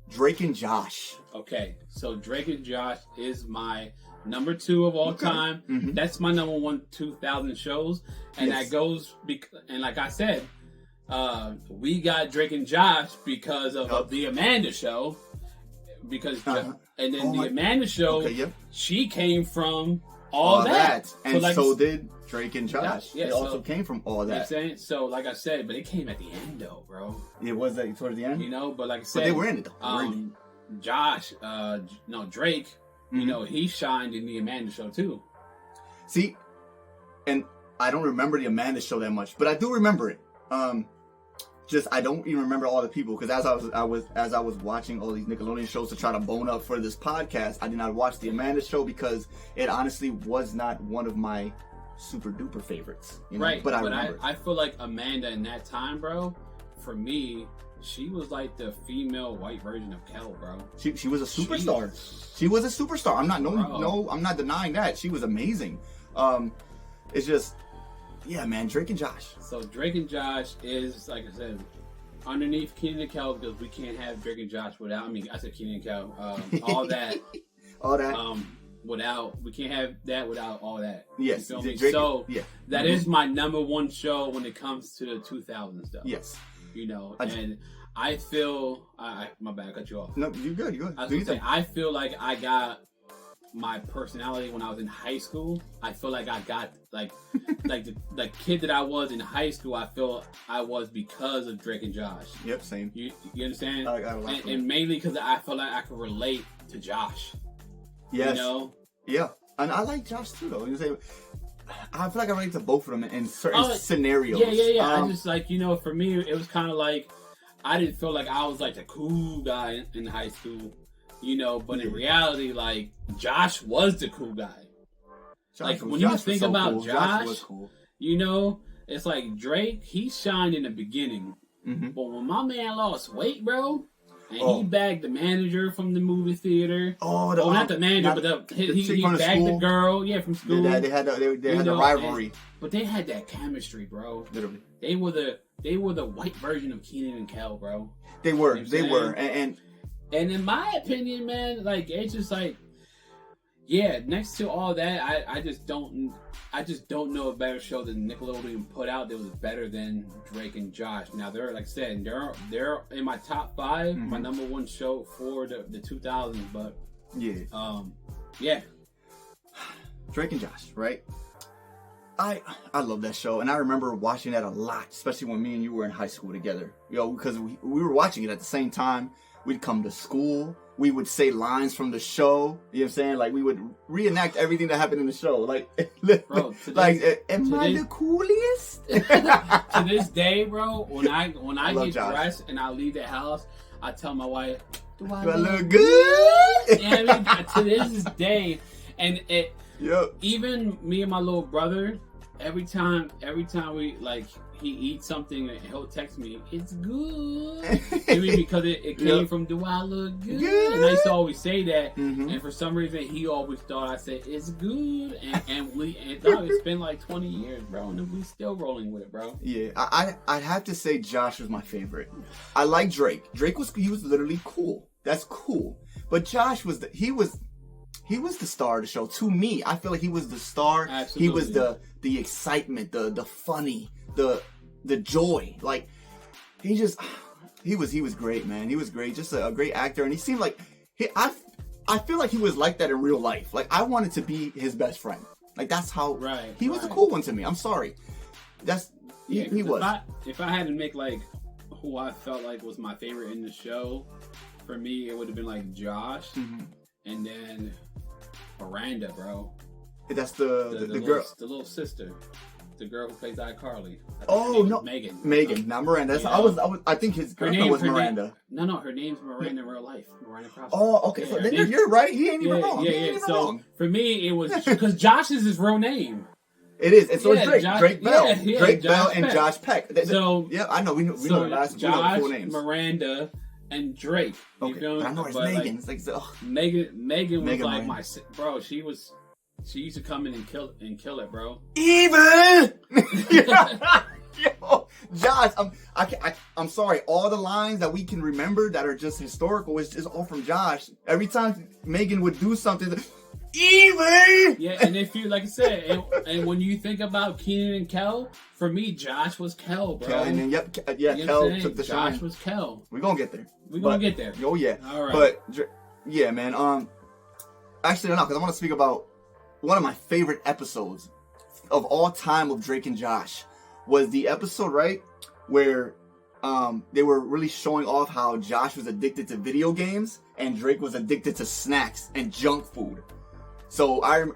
Drake and Josh. Okay, so Drake and Josh is my number 2 of all time. Mm-hmm. That's my number 1 2000 shows, and that goes and like I said, we got Drake and Josh because of the Amanda Show, because and then the Amanda Show, she came from all that. And so did Drake and Josh. They also came from all that. You know what I'm saying? So, like I said, but it came at the end, though, bro. It was towards the end? You know, but like I said... But they were in it, though. Drake, you know, he shined in the Amanda Show, too. See, and I don't remember the Amanda Show that much, but I do remember it. I don't even remember all the people, because as I was watching all these Nickelodeon shows to try to bone up for this podcast, I did not watch the Amanda Show because it honestly was not one of my super duper favorites. You know? Right, but I feel like Amanda in that time, bro, for me, she was like the female white version of Kel, bro. She was a superstar. She was a superstar. I'm not denying that. She was amazing. It's just, yeah, man, Drake and Josh. So Drake and Josh is, like I said, underneath Kenan and Kel, because we can't have Drake and Josh without, I said Kenan and Kel, all that. All that. We can't have that without all that. Yes. You feel me? So that is my number 1 show when it comes to the 2000s stuff. Yes. You know, and I feel, my bad, I cut you off. No, you're good. I was gonna say, I feel like I got my personality when I was in high school. I feel like I got like the kid that I was in high school. I feel I was because of Drake and Josh. Yep, same. You understand? And mainly because I felt like I could relate to Josh. Yes. You know? Yeah, and I like Josh too, though. I feel like I relate to both of them in certain scenarios. Yeah. I just like, you know, for me, it was kind of like I didn't feel like I was like the cool guy in high school. You know, but in reality, like, Josh was the cool guy. When you think about Josh, you know, it's like Drake, he shined in the beginning. Mm-hmm. But when my man lost weight, bro, and he bagged the manager from the movie theater. Not the manager, but he bagged the girl, from school. They had the rivalry. But they had that chemistry, bro. Literally. They were the white version of Kenan and Kel, bro. They were. You know they were. And in my opinion, man, like, it's just like, next to all that, I just don't know a better show than Nickelodeon put out that was better than Drake and Josh. Now, they're, like I said, they're in my top 5, my number 1 show for the 2000s, but Drake and Josh, right? I love that show, and I remember watching that a lot, especially when me and you were in high school together. You know, because we were watching it at the same time. We'd come to school. We would say lines from the show. You know what I'm saying? Like, we would reenact everything that happened in the show. Like, bro, am I the coolest? To this day, bro, when I get Josh. dressed and I leave the house, I tell my wife, do I look good? Yeah, I mean, to this day, and even me and my little brother, every time we, like, he eats something and he'll text me, it's good. Maybe because it came from, do I look good? And I used to always say that. Mm-hmm. And for some reason, he always thought I said, it's good. And it's been like 20 years, bro. And we still rolling with it, bro. Yeah, I'd have to say Josh was my favorite. I like Drake. He was literally cool. That's cool. But Josh was he was the star of the show. To me, I feel like he was the star. Absolutely. He was the excitement, the funny, the joy. Like, he was great, man. He was great, just a great actor, and he seemed like I feel like he was like that in real life. Like, I wanted to be his best friend. Like, that's how he was a cool one to me. I'm sorry. He was. If I had to make like who I felt like was my favorite in the show, for me it would have been like Josh, and then Miranda, bro. That's the girl, the little sister, the girl who plays iCarly. Megan, not Miranda. I think his girlfriend was Miranda. Her name's Miranda in real life. Miranda Cross. Oh, okay. So then you're right. He ain't even wrong. So for me, it was because Josh is his real name. It is, and so is Drake. Drake Bell, Drake Bell, and Josh Peck. So I know we know the last Josh, full names. Miranda, and Drake. Okay, but I know it's Megan. Like, it's like Megan was like my bro. She used to come in and kill it, bro. Even. Josh, I'm sorry. All the lines that we can remember that are just historical is all from Josh. Every time Megan would do something, Evie! Yeah, and if you, like I said, and when you think about Keenan and Kel, for me, Josh was Kel, bro. Kel, and then, You know Kel took the Josh shine. was Kel. We're gonna get there. We're gonna get there. Oh yeah. All right. But yeah, man. Actually, no, because I want to speak about one of my favorite episodes of all time of Drake and Josh was the episode, right, where they were really showing off how Josh was addicted to video games and Drake was addicted to snacks and junk food. So and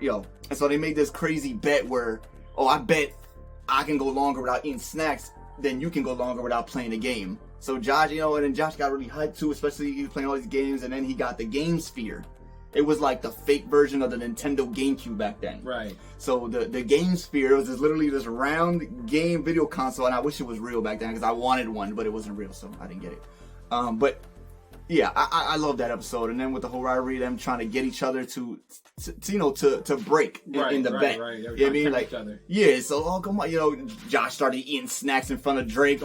so they made this crazy bet where, I bet I can go longer without eating snacks than you can go longer without playing a game. So Josh, and then Josh got really hyped too, especially he was playing all these games, and then he got the Game Sphere. It was like the fake version of the Nintendo GameCube back then. Right. So the Game Sphere was literally this round game video console, and I wish it was real back then because I wanted one, but it wasn't real, so I didn't get it. But yeah, I love that episode, and then with the whole rivalry, them trying to get each other to break in the bet. Right. You know what I mean? Like, yeah. So come on, Josh started eating snacks in front of Drake.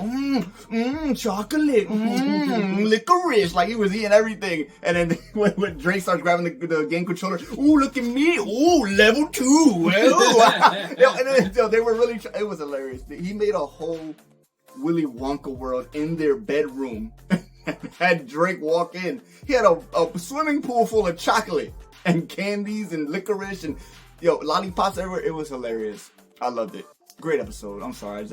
Chocolate, licorice, like he was eating everything. And then when Drake starts grabbing the game controller, ooh, look at me, ooh, level 2. Ooh. And then, they were really. It was hilarious. He made a whole Willy Wonka world in their bedroom. Had Drake walk in. He had a swimming pool full of chocolate and candies and licorice and lollipops everywhere. It was hilarious. I loved it. Great episode. I'm sorry.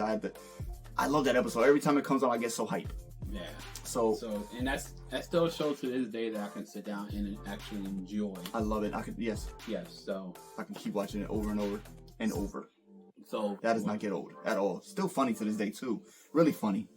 I love that episode. Every time it comes on, I get so hyped. Yeah. So and that still shows to this day that I can sit down and actually enjoy. I love it. Yes. So I can keep watching it over and over and over. So that does not get old at all. Still funny to this day too. Really funny.